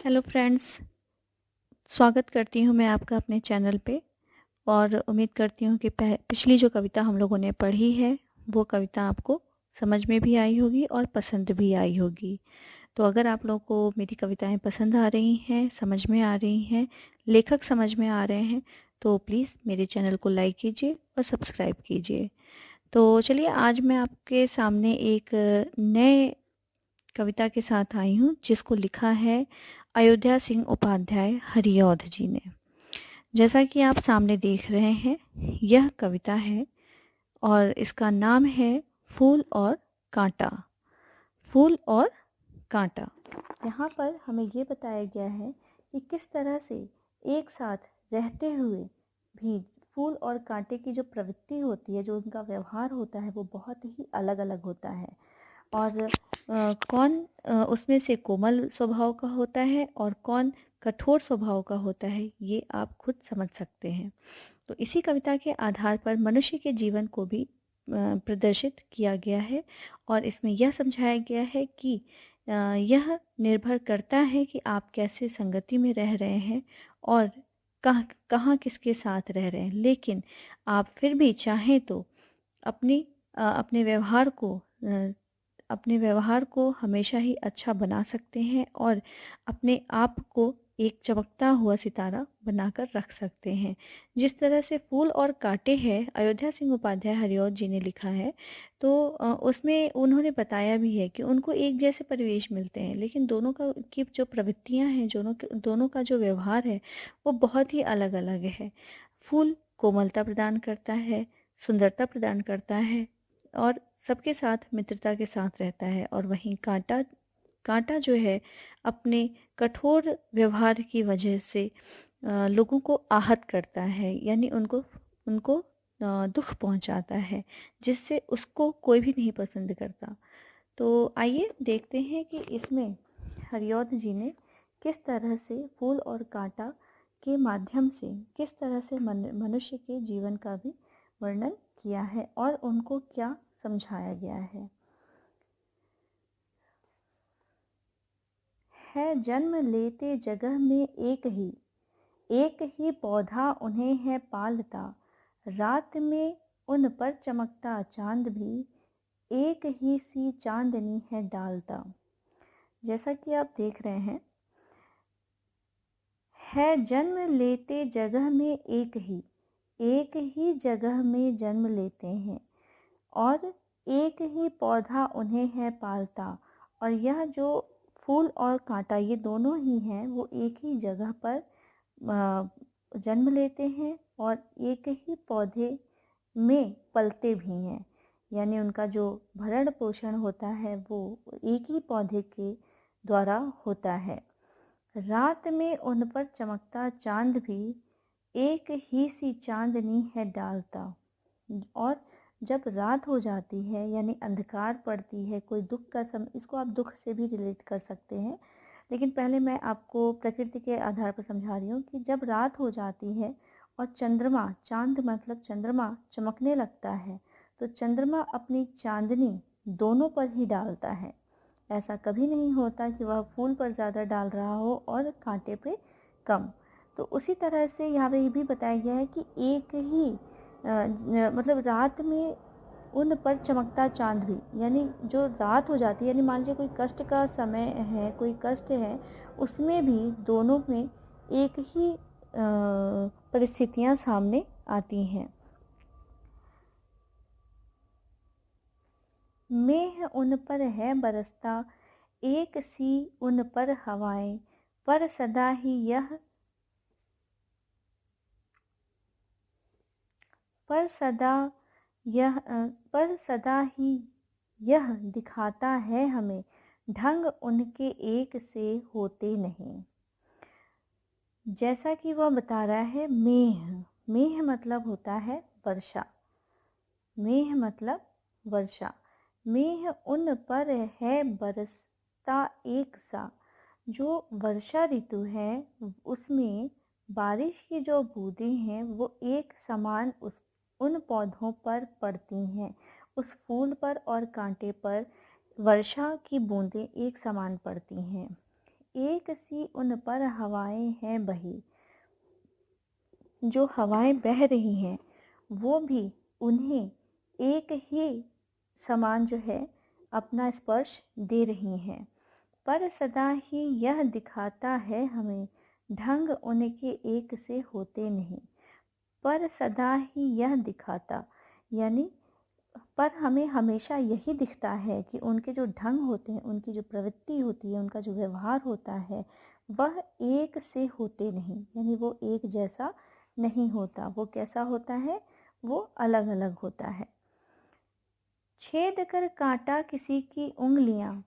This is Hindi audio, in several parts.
हेलो फ्रेंड्स, स्वागत करती हूँ मैं आपका अपने चैनल पे। और उम्मीद करती हूँ कि पिछली जो कविता हम लोगों ने पढ़ी है वो कविता आपको समझ में भी आई होगी और पसंद भी आई होगी। तो अगर आप लोगों को मेरी कविताएं पसंद आ रही हैं, समझ में आ रही हैं, लेखक समझ में आ रहे हैं, तो प्लीज़ मेरे चैनल को लाइक कीजिए और सब्सक्राइब कीजिए। तो चलिए, आज मैं आपके सामने एक नए कविता के साथ आई हूँ जिसको लिखा है अयोध्या सिंह उपाध्याय हरिऔध जी ने। जैसा कि आप सामने देख रहे हैं, यह कविता है और इसका नाम है फूल और कांटा। फूल और कांटा। यहाँ पर हमें ये बताया गया है कि किस तरह से एक साथ रहते हुए भी फूल और कांटे की जो प्रवृत्ति होती है, जो उनका व्यवहार होता है, वो बहुत ही अलग अलग होता है। और कौन उसमें से कोमल स्वभाव का होता है और कौन कठोर स्वभाव का होता है, ये आप खुद समझ सकते हैं। तो इसी कविता के आधार पर मनुष्य के जीवन को भी प्रदर्शित किया गया है और इसमें यह समझाया गया है कि यह निर्भर करता है कि आप कैसे संगति में रह रहे हैं और कहाँ कहाँ किसके साथ रह रहे हैं। लेकिन आप फिर भी चाहें तो अपनी अपने व्यवहार को हमेशा ही अच्छा बना सकते हैं और अपने आप को एक चमकता हुआ सितारा बनाकर रख सकते हैं। जिस तरह से फूल और कांटे हैं, अयोध्या सिंह उपाध्याय हरिऔध जी ने लिखा है, तो उसमें उन्होंने बताया भी है कि उनको एक जैसे परिवेश मिलते हैं, लेकिन दोनों का की जो प्रवृत्तियां हैं, दोनों का जो व्यवहार है, वो बहुत ही अलग अलग है। फूल कोमलता प्रदान करता है, सुंदरता प्रदान करता है और सबके साथ मित्रता के साथ रहता है। और वहीं कांटा कांटा जो है, अपने कठोर व्यवहार की वजह से लोगों को आहत करता है, यानी उनको उनको दुख पहुंचाता है, जिससे उसको कोई भी नहीं पसंद करता। तो आइए देखते हैं कि इसमें हरिऔध जी ने किस तरह से फूल और कांटा के माध्यम से किस तरह से मनुष्य के जीवन का भी वर्णन किया है और उनको क्या समझाया गया है जन्म लेते जगह में एक ही पौधा उन्हें है पालता, रात में उन पर चमकता चांद भी एक ही सी चांदनी है डालता। जैसा कि आप देख रहे हैं, है जन्म लेते जगह में एक ही जगह में जन्म लेते हैं और एक ही पौधा उन्हें है पालता। और यह जो फूल और कांटा, ये दोनों ही हैं, वो एक ही जगह पर जन्म लेते हैं और एक ही पौधे में पलते भी हैं, यानी उनका जो भरण पोषण होता है वो एक ही पौधे के द्वारा होता है। रात में उन पर चमकता चांद भी एक ही सी चांदनी है डालता। और जब रात हो जाती है, यानी अंधकार पड़ती है, कोई दुख का इसको आप दुख से भी रिलेट कर सकते हैं, लेकिन पहले मैं आपको प्रकृति के आधार पर समझा रही हूँ कि जब रात हो जाती है और चंद्रमा, चांद मतलब चंद्रमा चमकने लगता है, तो चंद्रमा अपनी चांदनी दोनों पर ही डालता है। ऐसा कभी नहीं होता कि वह फूल पर ज़्यादा डाल रहा हो और कांटे पे कम। तो उसी तरह से यहाँ पे ये भी बताया गया है कि एक ही मतलब रात में उन पर चमकता चांद भी, यानी जो रात हो जाती है, यानी मान लीजिए कोई कष्ट का समय है, कोई कष्ट है, उसमें भी दोनों में एक ही परिस्थितियां सामने आती हैं। मेह उन पर है बरसता, एक सी उन पर हवाएं, पर सदा ही यह पर सदा यह पर सदा ही यह दिखाता है हमें, ढंग उनके एक से होते नहीं। जैसा कि वह बता रहा है, मेह मेह मतलब होता है वर्षा। मेह मतलब वर्षा। मेह उन पर है बरसता एक सा। जो वर्षा ऋतु है, उसमें बारिश की जो बूंदें हैं वो एक समान उन पौधों पर पड़ती हैं। उस फूल पर और कांटे पर वर्षा की बूंदें एक समान पड़ती हैं। एक सी उन पर हवाएं हैं बही। जो हवाएं बह रही हैं वो भी उन्हें एक ही समान जो है अपना स्पर्श दे रही हैं। पर सदा ही यह दिखाता है हमें ढंग उनके एक से होते नहीं। पर सदा ही यह दिखाता यानी पर हमें हमेशा यही दिखता है कि उनके जो ढंग होते हैं, उनकी जो प्रवृत्ति होती है, उनका जो व्यवहार होता है वह एक से होते नहीं, यानी वो एक जैसा नहीं होता। वो कैसा होता है? वो अलग अलग होता है। छेद कर काटा किसी की उंगलियां,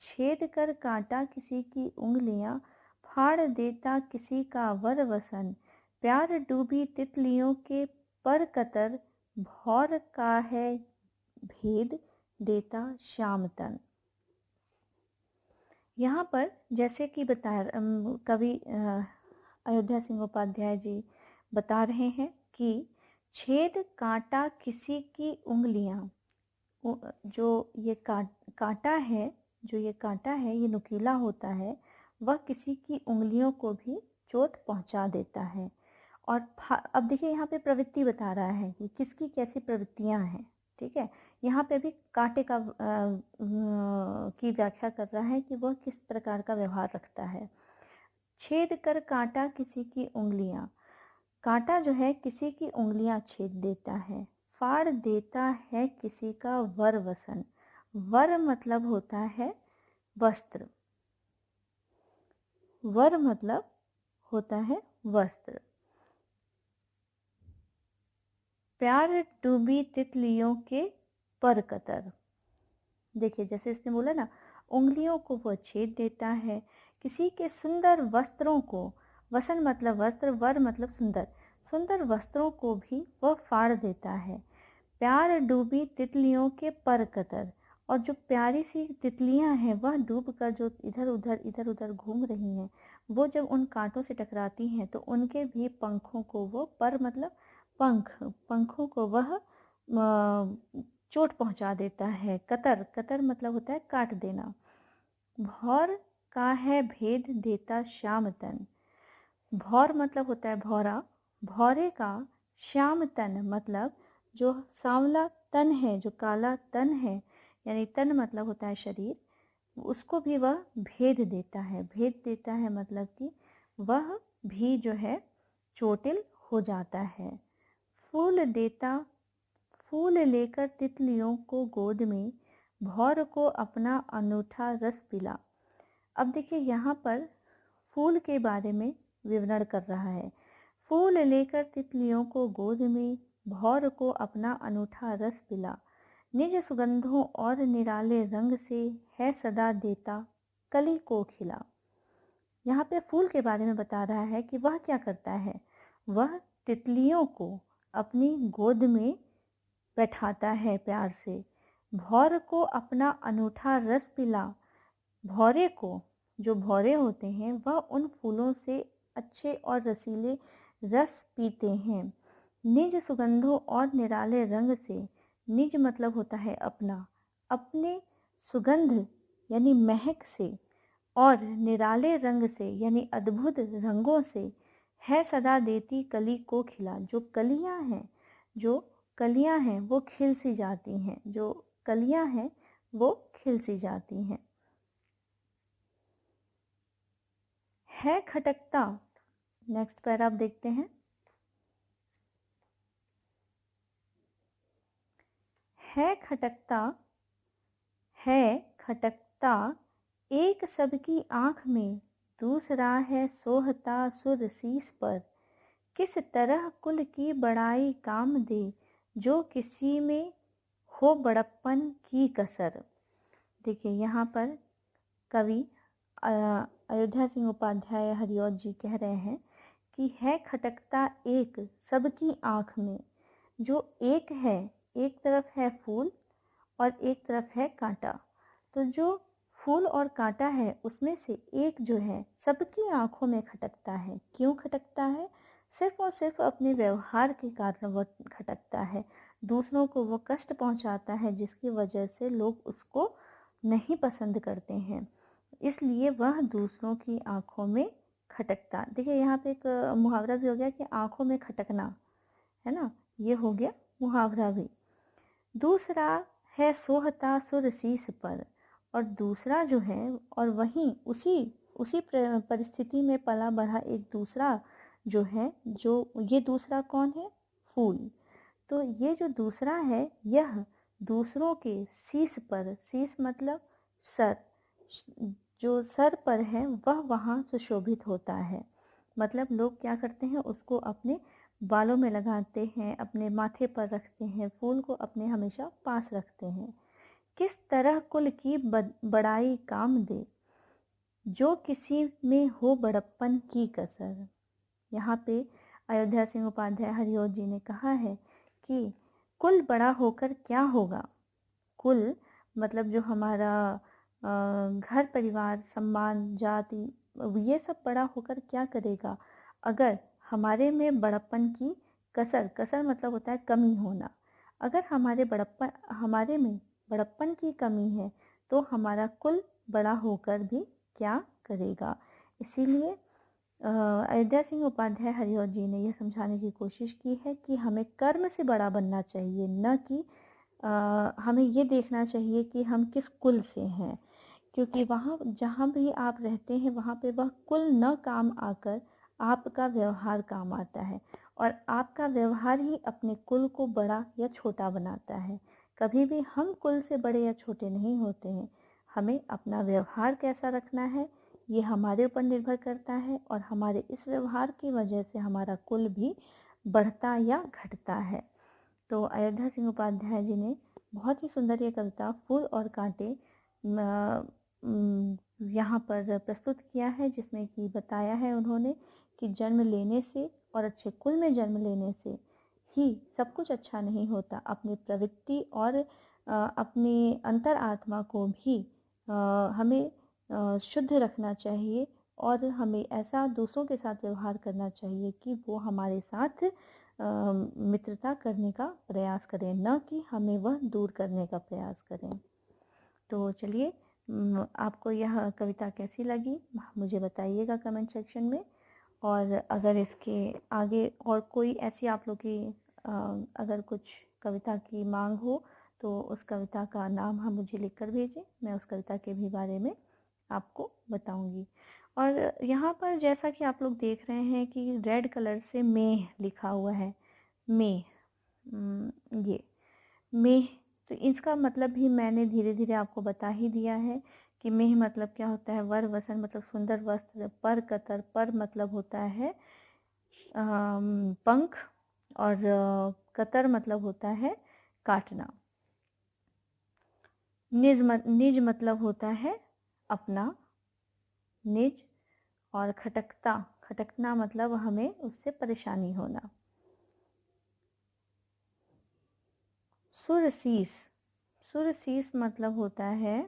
छेद कर काटा किसी की उंगलियां, फाड़ देता किसी का वर वसन। प्यार डूबी तितलियों के पर कतर, भौर का है भेद देता श्याम तन। यहाँ पर जैसे कि कवि अयोध्या सिंह उपाध्याय जी बता रहे हैं कि छेद काटा किसी की उंगलियां, जो ये कांटा है, जो ये कांटा है ये नुकीला होता है, वह किसी की उंगलियों को भी चोट पहुंचा देता है। और अब देखिए यहाँ पे प्रवृत्ति बता रहा है कि किसकी कैसी प्रवृत्तियां हैं। ठीक है, यहाँ पे भी कांटे का की व्याख्या कर रहा है कि वह किस प्रकार का व्यवहार रखता है। छेद कर काटा किसी की उंगलियां, कांटा जो है किसी की उंगलियां छेद देता है। फाड़ देता है किसी का वर वसन, वर मतलब होता है वस्त्र, वर मतलब होता है वस्त्र। प्यार डूबी तितलियों के पर कतर, देखिए जैसे इसने बोला ना, उंगलियों को वह छेद देता है, किसी के सुंदर वस्त्रों को, वसन मतलब वस्त्र, वर मतलब सुंदर, सुंदर वस्त्रों को भी वह फाड़ देता है। प्यार डूबी तितलियों के पर कतर, और जो प्यारी सी तितलियां हैं वह डूब कर जो इधर उधर घूम रही हैं, वो जब उन कांटों से टकराती हैं तो उनके भी पंखों को वो, पर मतलब पंख, पंखों को वह चोट पहुंचा देता है। कतर, कतर मतलब होता है काट देना। भौर का है भेद देता श्याम तन, भौर मतलब होता है भौरा, भौरे का श्याम तन मतलब जो सांवला तन है, जो काला तन है, यानी तन मतलब होता है शरीर, उसको भी वह भेद देता है। भेद देता है मतलब कि वह भी जो है चोटिल हो जाता है। फूल देता, फूल लेकर तितलियों को गोद में, भौर को अपना अनूठा रस पिला। अब देखिए यहाँ पर फूल के बारे में विवरण कर रहा है। फूल लेकर तितलियों को गोद में, भौर को अपना अनूठा रस पिला। निज सुगंधों और निराले रंग से है सदा देता कली को खिला। यहाँ पे फूल के बारे में बता रहा है कि वह क्या करता है, वह तितलियों को अपनी गोद में बैठाता है प्यार से। भौर को अपना अनूठा रस पिला, भौरे को, जो भौरे होते हैं वह उन फूलों से अच्छे और रसीले रस पीते हैं। निज सुगंधों और निराले रंग से, निज मतलब होता है अपना, अपने सुगंध यानी महक से, और निराले रंग से यानी अद्भुत रंगों से, है सदा देती कली को खिला। जो कलियां हैं, जो कलियां हैं वो खिल सी जाती हैं, जो कलियां हैं वो खिल सी जाती हैं। है खटकता, नेक्स्ट पैराग्राफ देखते हैं। है खटकता, है खटकता एक सबकी आंख में, दूसरा है सोहता सुर शीस पर। किस तरह कुल की बड़ाई काम दे, जो किसी में हो बड़प्पन की कसर। देखिए यहाँ पर कवि अयोध्या सिंह उपाध्याय हरिऔध जी कह रहे हैं कि है खटकता एक सबकी आंख में, जो एक है, एक तरफ है फूल और एक तरफ है कांटा, तो जो फूल और कांटा है उसमें से एक जो है सबकी आंखों में खटकता है। क्यों खटकता है? सिर्फ और सिर्फ अपने व्यवहार के कारण वह खटकता है। दूसरों को वो कष्ट पहुंचाता है जिसकी वजह से लोग उसको नहीं पसंद करते हैं। इसलिए वह दूसरों की आंखों में खटकता। देखिए यहाँ पे एक मुहावरा भी हो गया कि आंखों में खटकना, है ना, ये हो गया मुहावरा भी। दूसरा है सोहता सुर शीस पर, और दूसरा जो है, और वहीं उसी उसी परिस्थिति में पला बढ़ा एक दूसरा जो है, जो ये दूसरा कौन है? फूल। तो ये जो दूसरा है यह दूसरों के शीश पर, शीश मतलब सर, जो सर पर है वह वहाँ सुशोभित होता है। मतलब लोग क्या करते हैं, उसको अपने बालों में लगाते हैं, अपने माथे पर रखते हैं, फूल को अपने हमेशा पास रखते हैं। किस तरह कुल की बड़ाई काम दे, जो किसी में हो बड़प्पन की कसर। यहाँ पे अयोध्या सिंह उपाध्याय हरिओत जी ने कहा है कि कुल बड़ा होकर क्या होगा। कुल मतलब जो हमारा घर परिवार, सम्मान, जाति, ये सब बड़ा होकर क्या करेगा अगर हमारे में बड़प्पन की कसर, कसर मतलब होता है कमी होना, अगर हमारे में बड़प्पन की कमी है तो हमारा कुल बड़ा होकर भी क्या करेगा। इसीलिए अयोध्या सिंह उपाध्याय हरिओत जी ने यह समझाने की कोशिश की है कि हमें कर्म से बड़ा बनना चाहिए, न कि हमें ये देखना चाहिए कि हम किस कुल से हैं। क्योंकि वहाँ जहाँ भी आप रहते हैं वहाँ पे वह कुल न काम आकर आपका व्यवहार काम आता है, और आपका व्यवहार ही अपने कुल को बड़ा या छोटा बनाता है। कभी भी हम कुल से बड़े या छोटे नहीं होते हैं। हमें अपना व्यवहार कैसा रखना है ये हमारे ऊपर निर्भर करता है, और हमारे इस व्यवहार की वजह से हमारा कुल भी बढ़ता या घटता है। तो अयोध्या सिंह उपाध्याय जी ने बहुत ही सुंदर ये कविता फूल और कांटे यहाँ पर प्रस्तुत किया है, जिसमें कि बताया है उन्होंने कि जन्म लेने से और अच्छे कुल में जन्म लेने से ही सब कुछ अच्छा नहीं होता। अपनी प्रवृत्ति और अपनी अंतर आत्मा को भी हमें शुद्ध रखना चाहिए, और हमें ऐसा दूसरों के साथ व्यवहार करना चाहिए कि वो हमारे साथ मित्रता करने का प्रयास करें, न कि हमें वह दूर करने का प्रयास करें। तो चलिए, आपको यह कविता कैसी लगी मुझे बताइएगा कमेंट सेक्शन में। और अगर इसके आगे और कोई ऐसी आप लोग की अगर कुछ कविता की मांग हो तो उस कविता का नाम हम मुझे लिखकर भेजें, मैं उस कविता के भी बारे में आपको बताऊंगी। और यहाँ पर जैसा कि आप लोग देख रहे हैं कि रेड कलर से मेह लिखा हुआ है, मेह, ये मेह, तो इसका मतलब भी मैंने धीरे धीरे आपको बता ही दिया है कि मेह मतलब क्या होता है। वर वसन मतलब सुंदर वस्त्र, पर कतर, पर मतलब होता है पंख, और कतर मतलब होता है काटना। निज मतलब होता है अपना, निज, और खटकता, खटकना मतलब हमें उससे परेशानी होना। सुरसीस, सुरसीस मतलब होता है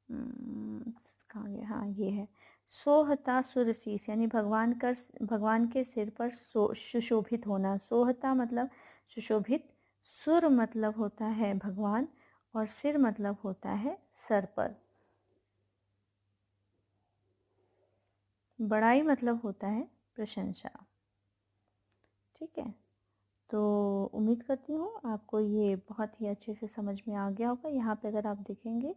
कहाँ गया, हाँ ये है, सोहता सुरसीस, यानी भगवान के सिर पर सुशोभित होना। सोहता मतलब सुशोभित, सुर मतलब होता है भगवान, और सिर मतलब होता है सर पर। बड़ाई मतलब होता है प्रशंसा। ठीक है, तो उम्मीद करती हूँ आपको ये बहुत ही अच्छे से समझ में आ गया होगा। यहाँ पे अगर आप देखेंगे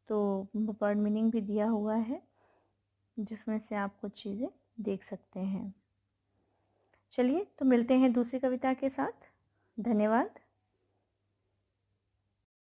तो वर्ड मीनिंग भी दिया हुआ है, जिसमें से आप कुछ चीज़ें देख सकते हैं। चलिए, तो मिलते हैं दूसरी कविता के साथ। धन्यवाद।